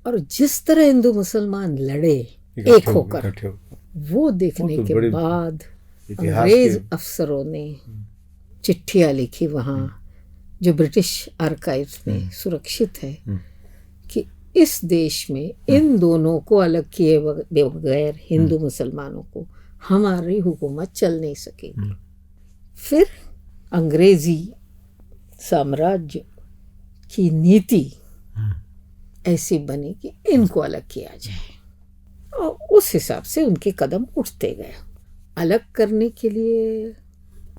और जिस तरह हिंदू मुसलमान लड़े एक होकर, वो देखने के बाद अंग्रेज अफसरों ने चिट्ठियां लिखी वहाँ, जो ब्रिटिश आर्काइव्स में सुरक्षित है, कि इस देश में इन दोनों को अलग किए बगैर हिंदू मुसलमानों को हमारी हुकूमत चल नहीं सकेगी। फिर अंग्रेजी साम्राज्य की नीति ऐसी बनी कि इनको अलग किया जाए, और उस हिसाब से उनके कदम उठते गए। अलग करने के लिए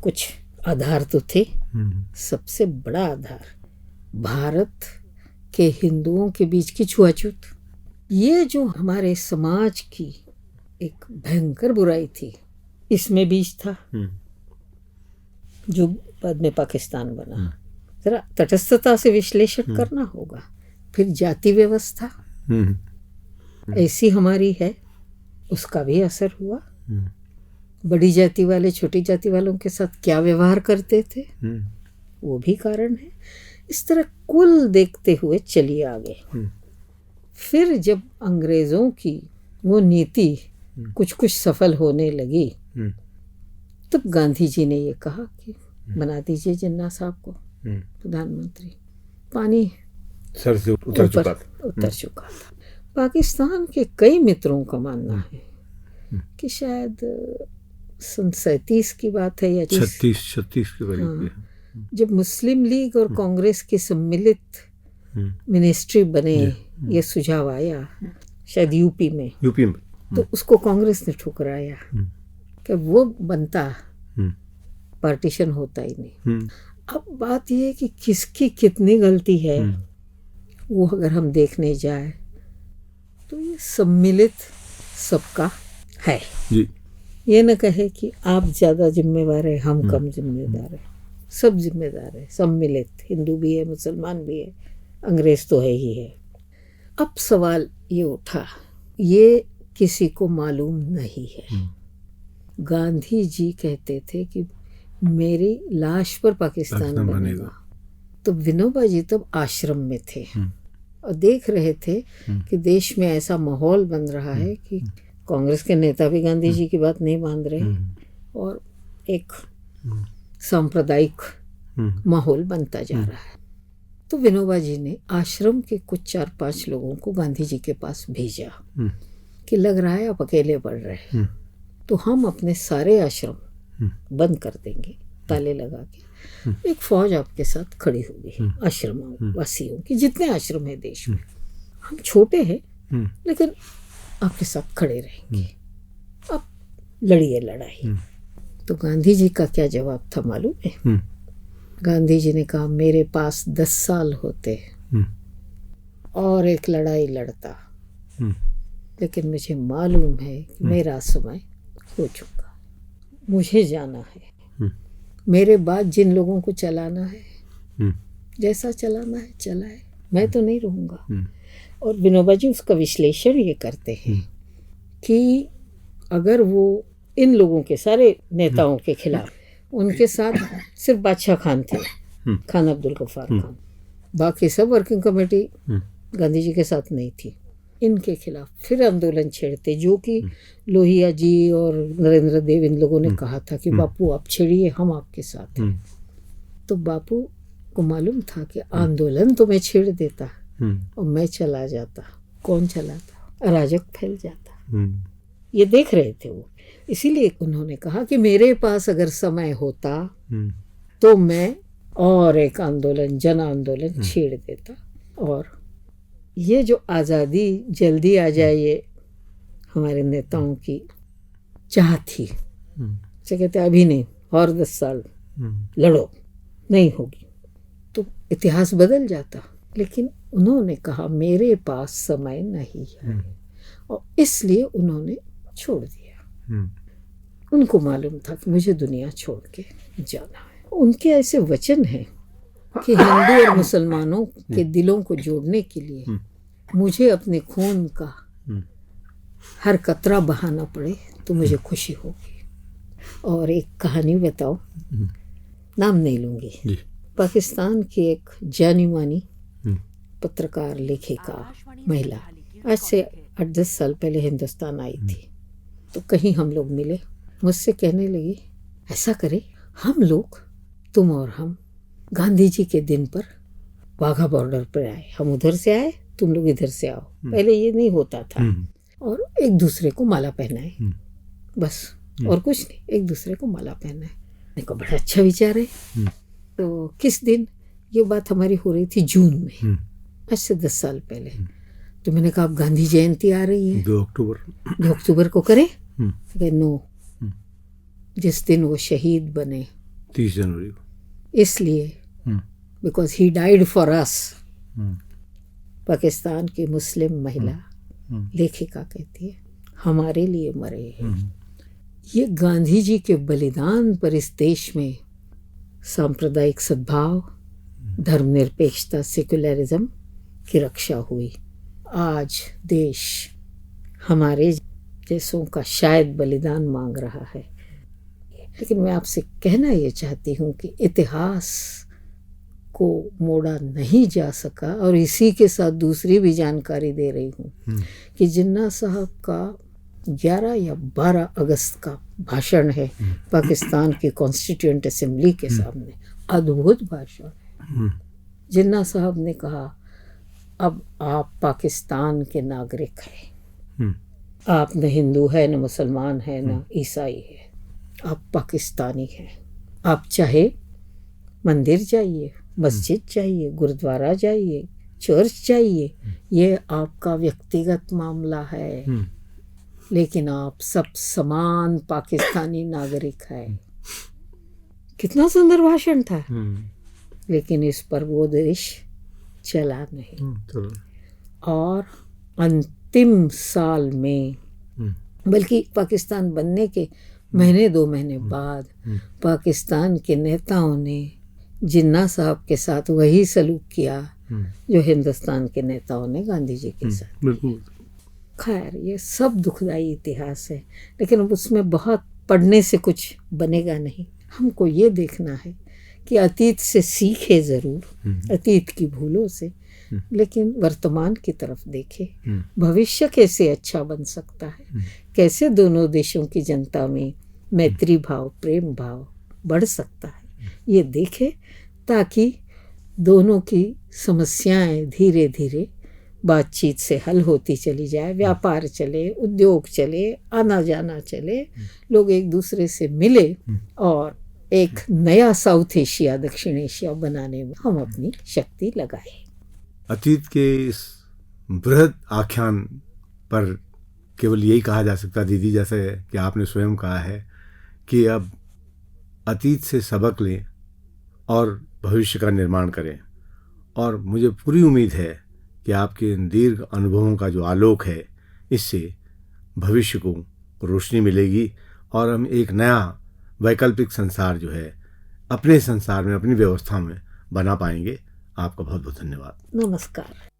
कुछ आधार तो थे। सबसे बड़ा आधार भारत के हिंदुओं के बीच की छुआछूत, ये जो हमारे समाज की एक भयंकर बुराई थी, इसमें बीज था जो बाद में पाकिस्तान बना। जरा तटस्थता से विश्लेषण करना होगा। फिर जाति व्यवस्था ऐसी हमारी है, उसका भी असर हुआ। बड़ी जाति वाले छोटी जाति वालों के साथ क्या व्यवहार करते थे, वो भी कारण है। इस तरह कुल देखते हुए चलिए आगे। फिर जब अंग्रेजों की वो नीति कुछ कुछ सफल होने लगी, तब गांधी जी ने ये कहा कि बना दीजिए जिन्ना साहब को प्रधानमंत्री। पानी सर से उतर चुका था। पाकिस्तान के कई मित्रों का मानना है कि शायद 37 की बात है या 36 के करीब, जब मुस्लिम लीग और कांग्रेस की सम्मिलित मिनिस्ट्री बने, ये सुझाव आया शायद यूपी में तो उसको कांग्रेस ने ठुकराया कि वो बनता, पार्टीशन होता ही नहीं। अब बात यह है कि किसकी कितनी गलती है, वो अगर हम देखने जाए तो ये सम्मिलित सबका है जी। ये न कहे कि आप ज़्यादा जिम्मेवार है, हम कम जिम्मेदार है, सब जिम्मेदार है, सम्मिलित। हिंदू भी है, मुसलमान भी है, अंग्रेज तो है ही है। अब सवाल ये उठा, ये किसी को मालूम नहीं है। गांधी जी कहते थे कि मेरी लाश पर पाकिस्तान बनेगा। तो विनोबा जी तब आश्रम में थे और देख रहे थे कि देश में ऐसा माहौल बन रहा है कि कांग्रेस के नेता भी गांधी जी की बात नहीं मान रहे और एक सांप्रदायिक माहौल बनता जा रहा है। तो विनोबा जी ने आश्रम के कुछ 4-5 लोगों को गांधी जी के पास भेजा कि लग रहा है आप अकेले पड़ रहे हैं, तो हम अपने सारे आश्रम बंद कर देंगे ताले लगा के, एक फौज आपके साथ खड़ी होगी आश्रम वासियों की, जितने आश्रम है देश में, हम छोटे हैं लेकिन आपके साथ खड़े रहेंगे, आप लड़िए लड़ाई। तो गांधी जी का क्या जवाब था मालूम है? गांधी जी ने कहा मेरे पास 10 साल होते और एक लड़ाई लड़ता, लेकिन मुझे मालूम है कि मेरा समय हो चुका, मुझे जाना है, मेरे बाद जिन लोगों को चलाना है जैसा चलाना है चलाए, मैं तो नहीं रहूँगा। और विनोबा जी उसका विश्लेषण ये करते हैं कि अगर वो इन लोगों के सारे नेताओं के खिलाफ, उनके साथ सिर्फ बादशाह खान थे, खान अब्दुल गफ्फार खान, बाकी सब वर्किंग कमेटी गांधी जी के साथ नहीं थी, इनके खिलाफ फिर आंदोलन छेड़ते, जो कि लोहिया जी और नरेंद्र देव इन लोगों ने कहा था कि बापू आप छेड़िए, हम आपके साथ हैं। तो बापू को मालूम था कि आंदोलन तो मैं छेड़ देता और मैं चला जाता, कौन चलाता, अराजक फैल जाता, ये देख रहे थे वो। इसीलिए उन्होंने कहा कि मेरे पास अगर समय होता तो मैं और एक आंदोलन, जन आंदोलन छेड़ देता, और ये जो आज़ादी जल्दी आ जाए ये हमारे नेताओं की चाह थी, से कहते अभी नहीं और 10 साल लड़ो, नहीं होगी तो इतिहास बदल जाता। लेकिन उन्होंने कहा मेरे पास समय नहीं है और इसलिए उन्होंने छोड़ दिया। उनको मालूम था कि मुझे दुनिया छोड़ के जाना है। उनके ऐसे वचन हैं कि हिंदू और मुसलमानों के दिलों को जोड़ने के लिए मुझे अपने खून का हर कतरा बहाना पड़े तो मुझे खुशी होगी। और एक कहानी बताओ, नाम नहीं लूँगी, पाकिस्तान की एक जानी मानी पत्रकार, लेखिका, महिला आज से 8-10 साल पहले हिंदुस्तान आई थी। तो कहीं हम लोग मिले, मुझसे कहने लगी ऐसा करें हम लोग, तुम और हम, गांधी जी के दिन पर वाघा बॉर्डर पर आए, हम उधर से आए तुम लोग इधर से आओ, पहले ये नहीं होता था, और एक दूसरे को माला पहनाए, बस और कुछ नहीं, एक दूसरे को माला पहनाए। मैंने कहा बड़ा अच्छा विचार है। तो किस दिन, ये बात हमारी हो रही थी जून में, आज से 10 साल पहले। तो मैंने कहा अब गांधी जयंती आ रही है, 2 अक्टूबर को करें? नो, जिस दिन वो शहीद बने 30 जनवरी को, इसलिए because he died for us. Pakistan की मुस्लिम महिला लेखिका कहती है हमारे लिए मरे हैं। ये गांधी जी के बलिदान पर इस देश में सांप्रदायिक सद्भाव, धर्मनिरपेक्षता, सेक्युलरिज्म की रक्षा हुई। आज देश हमारे जैसों का शायद बलिदान मांग रहा है। लेकिन मैं आपसे कहना ये चाहती हूँ कि इतिहास को मोड़ा नहीं जा सका। और इसी के साथ दूसरी भी जानकारी दे रही हूँ कि जिन्ना साहब का 11 या 12 अगस्त का भाषण है पाकिस्तान की कॉन्स्टिट्यूएंट असेंबली के सामने, अद्भुत भाषण है। जिन्ना साहब ने कहा अब आप पाकिस्तान के नागरिक हैं, आप न हिंदू है, न मुसलमान है, न ईसाई है, आप पाकिस्तानी हैं। आप चाहे मंदिर जाइए, मस्जिद जाइए, गुरुद्वारा जाइए, चर्च जाइए, ये आपका व्यक्तिगत मामला है, लेकिन आप सब समान पाकिस्तानी नागरिक हैं। कितना सुंदर भाषण था। लेकिन इस पर वो देश चला नहीं। और अंतिम साल में, बल्कि पाकिस्तान बनने के महीने 2 महीने बाद, पाकिस्तान के नेताओं ने जिन्ना साहब के साथ वही सलूक किया जो हिंदुस्तान के नेताओं ने गांधी जी के साथ। खैर, ये सब दुखदाई इतिहास है, लेकिन उसमें बहुत पढ़ने से कुछ बनेगा नहीं। हमको ये देखना है कि अतीत से सीखे ज़रूर, अतीत की भूलों से, लेकिन वर्तमान की तरफ देखे। भविष्य कैसे अच्छा बन सकता है, कैसे दोनों देशों की जनता में मैत्री भाव, प्रेम भाव बढ़ सकता है, ये देखे, ताकि दोनों की समस्याएं धीरे धीरे बातचीत से हल होती चली जाए, व्यापार चले, उद्योग चले, आना जाना चले, लोग एक दूसरे से मिले और एक नया साउथ एशिया, दक्षिण एशिया बनाने में हम अपनी शक्ति लगाए। अतीत के इस बृहद आख्यान पर केवल यही कहा जा सकता दीदी, जैसे कि आपने स्वयं कहा है कि अब अतीत से सबक लें और भविष्य का निर्माण करें। और मुझे पूरी उम्मीद है कि आपके इन दीर्घ अनुभवों का जो आलोक है, इससे भविष्य को रोशनी मिलेगी और हम एक नया वैकल्पिक संसार जो है अपने संसार में, अपनी व्यवस्था में बना पाएंगे। आपका बहुत बहुत धन्यवाद। नमस्कार।